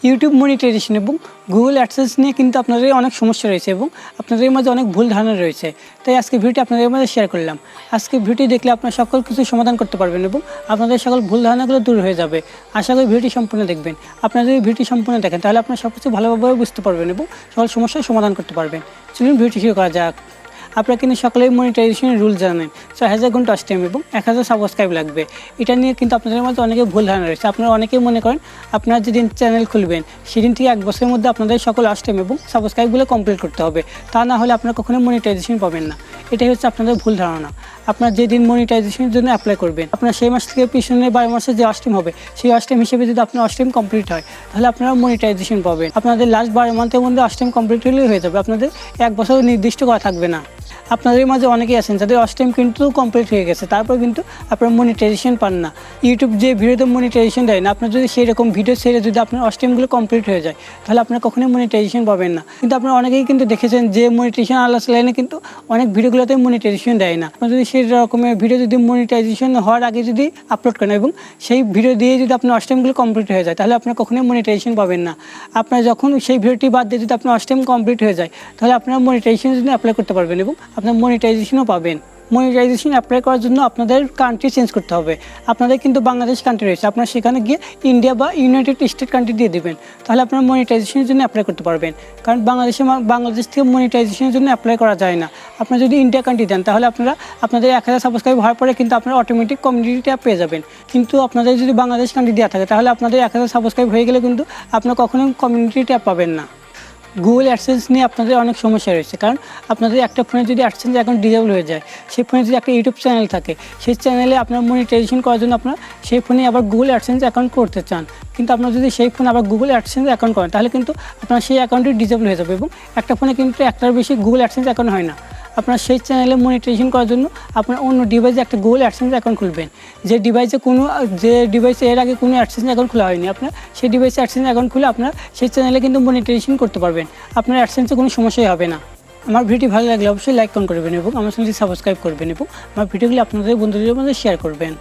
YouTube monetization এবং Google AdSense নিয়ে কিন্তু আপনাদের অনেক সমস্যা রয়েছে এবং আপনাদের মাঝে অনেক ভুল ধারণা রয়েছে। তাই আজকে ভিডিওটি আপনাদের মাঝে শেয়ার করলাম। আজকে ভিডিওটি দেখলে আপনারা সকল কিছু সমাধান করতে পারবেন এবং আপনাদের সকল ভুল ধারণাগুলো দূর হয়ে যাবে। আশা করি ভিডিওটি সম্পূর্ণ দেখবেন। আপনারা যদি ভিডিওটি সম্পূর্ণ দেখেন তাহলে আপনারা সব কিছু ভালোভাবে বুঝতে পারবেন এবং সকল সমস্যার সমাধান করতে পারবেন। চলুন ভিডিওটি শুরু করা যাক। আপনারা কিন্তু সকলেই মনিটাইজেশনের রুল জানেন। 6000 ঘন্টা ওয়াচ টাইম এবং 1000 সাবস্ক্রাইব লাগবে। এটা নিয়ে কিন্তু আপনাদের মধ্যে অনেকে ভুল ধারণা রয়েছে। আপনারা অনেকেই মনে করেন আপনারা যেদিন চ্যানেল খুলবেন সেদিন থেকে 1 বছরের মধ্যে আপনাদের সকল ওয়াচ টাইম এবং সাবস্ক্রাইবগুলো কমপ্লিট করতে হবে। তা না হলে আপনারা কখনোই মনিটাইজেশন পাবেন না। এটাই হচ্ছে আপনাদের ভুল ধারণা। আপনারা যেদিন মনিটাইজেশনের জন্য অ্যাপ্লাই করবেন, আপনার সেই মাস থেকে পিছনে 12 মাসের যে ওয়াচ টাইম হবে সেই ওয়াচ টাইম হিসেবে যদি আপনার ওয়াচ টাইম কমপ্লিট হয় তাহলে আপনারা মনিটাইজেশন পাবেন। আপনাদের লাস্ট 12 মান্থের মধ্যে ওয়াচ টাইম কমপ্লিট হলেই হয়ে যাবে। আপনাদের 1 বছর নির্দিষ্ট করা থাকবে না। আপনাদের মাঝে অনেকেই আছেন যাদের ওয়াচ টাইম কিন্তু কমপ্লিট হয়ে গেছে, তারপর কিন্তু আপনারা মনিটাইজেশন পান না। ইউটিউব যে ভিডিওতে মনিটাইজেশন দেয় না, আপনার যদি সেই রকম ভিডিও ছেড়ে যদি আপনার ওয়াচ টাইমগুলো কমপ্লিট হয়ে যায় তাহলে আপনারা কখনোই মনিটাইজেশন পাবেন না। কিন্তু আপনারা অনেকেই কিন্তু দেখেছেন যে মনিটাইজেশন আল্লাহ লাইনে কিন্তু অনেক ভিডিওগুলোতে মনিটাইজেশন দেয় না। আপনার যদি সেই রকমের ভিডিও যদি মনিটাইজেশন হওয়ার আগে যদি আপলোড করেন এবং সেই ভিডিও দিয়ে যদি আপনার ওয়াচ টাইমগুলো কমপ্লিট হয়ে যায় তাহলে আপনারা কখনোই মনিটাইজেশন পাবেন না। আপনারা যখন সেই ভিডিওটি বাদ দিয়ে যদি আপনার ওয়াচ টাইম কমপ্লিট হয়ে যায় তাহলে আপনারা মনিটাইজেশনের জন্য অ্যাপ্লাই করতে পারবেন এবং আপনার মনিটাইজেশনও পাবেন। মনিটাইজেশন অ্যাপ্লাই করার জন্য আপনাদের কান্ট্রি চেঞ্জ করতে হবে। আপনাদের কিন্তু বাংলাদেশ কান্ট্রি রয়েছে, আপনারা সেখানে গিয়ে ইন্ডিয়া বা ইউনাইটেড স্টেট কান্ট্রি দিয়ে দেবেন, তাহলে আপনারা মনিটাইজেশনের জন্য অ্যাপ্লাই করতে পারবেন। কারণ বাংলাদেশ থেকে মনিটাইজেশনের জন্য অ্যাপ্লাই করা যায় না। আপনারা যদি ইন্ডিয়া কান্ট্রি দেন তাহলে আপনাদের 1000 সাবস্ক্রাইব হওয়ার পরে কিন্তু আপনারা অটোমেটিক কমিউনিটি ট্যাব পেয়ে যাবেন। কিন্তু আপনাদের যদি বাংলাদেশ কান্ট্রি দেওয়া থাকে তাহলে আপনাদের 1000 সাবস্ক্রাইব হয়ে গেলে কিন্তু আপনারা কখনোই কমিউনিটি ট্যাব পাবেন না। গুগল অ্যাডসেন্স নিয়ে আপনাদের অনেক সমস্যা রয়েছে, কারণ আপনাদের একটা ফোনে যদি অ্যাডসেন্স অ্যাকাউন্ট ডিসেবল হয়ে যায়, সেই ফোনে যদি একটা ইউটিউব চ্যানেল থাকে, সেই চ্যানেলে আপনার মনিটাইজেশন করার জন্য আপনার সেই ফোনে আবার গুগল অ্যাডসেন্স অ্যাকাউন্ট করতে চান, কিন্তু আপনারা যদি সেই ফোনে আবার গুগল অ্যাডসেন্স অ্যাকাউন্ট করেন তাহলে কিন্তু আপনার সেই অ্যাকাউন্টটি ডিসেবল হয়ে যাবে এবং একটা ফোনে কিন্তু একটার বেশি গুগল অ্যাডসেন্স অ্যাকাউন্ট হয় না। আপনার সেই চ্যানেলে মনিটাইজেশন করার জন্য আপনার অন্য ডিভাইসে একটা গুগল অ্যাডসেন্স অ্যাকাউন্ট খুলবেন। যে ডিভাইসে এর আগে কোনো অ্যাডসেন্স অ্যাকাউন্ট খোলা হয়নি, আপনার সেই ডিভাইসে অ্যাডসেন্স অ্যাকাউন্ট খুলে আপনার সেই চ্যানেলে কিন্তু মনিটাইজেশন করতে পারবেন। আপনার অ্যাডসেন্সে কোনো সমস্যাই হবে না। আমার ভিডিও ভালো লাগলে অবশ্যই লাইক করবেন এবং আমার চ্যানেলটি সাবস্ক্রাইব করবেন এবং আমার ভিডিওগুলি আপনাদের বন্ধুদের মধ্যে শেয়ার করবেন।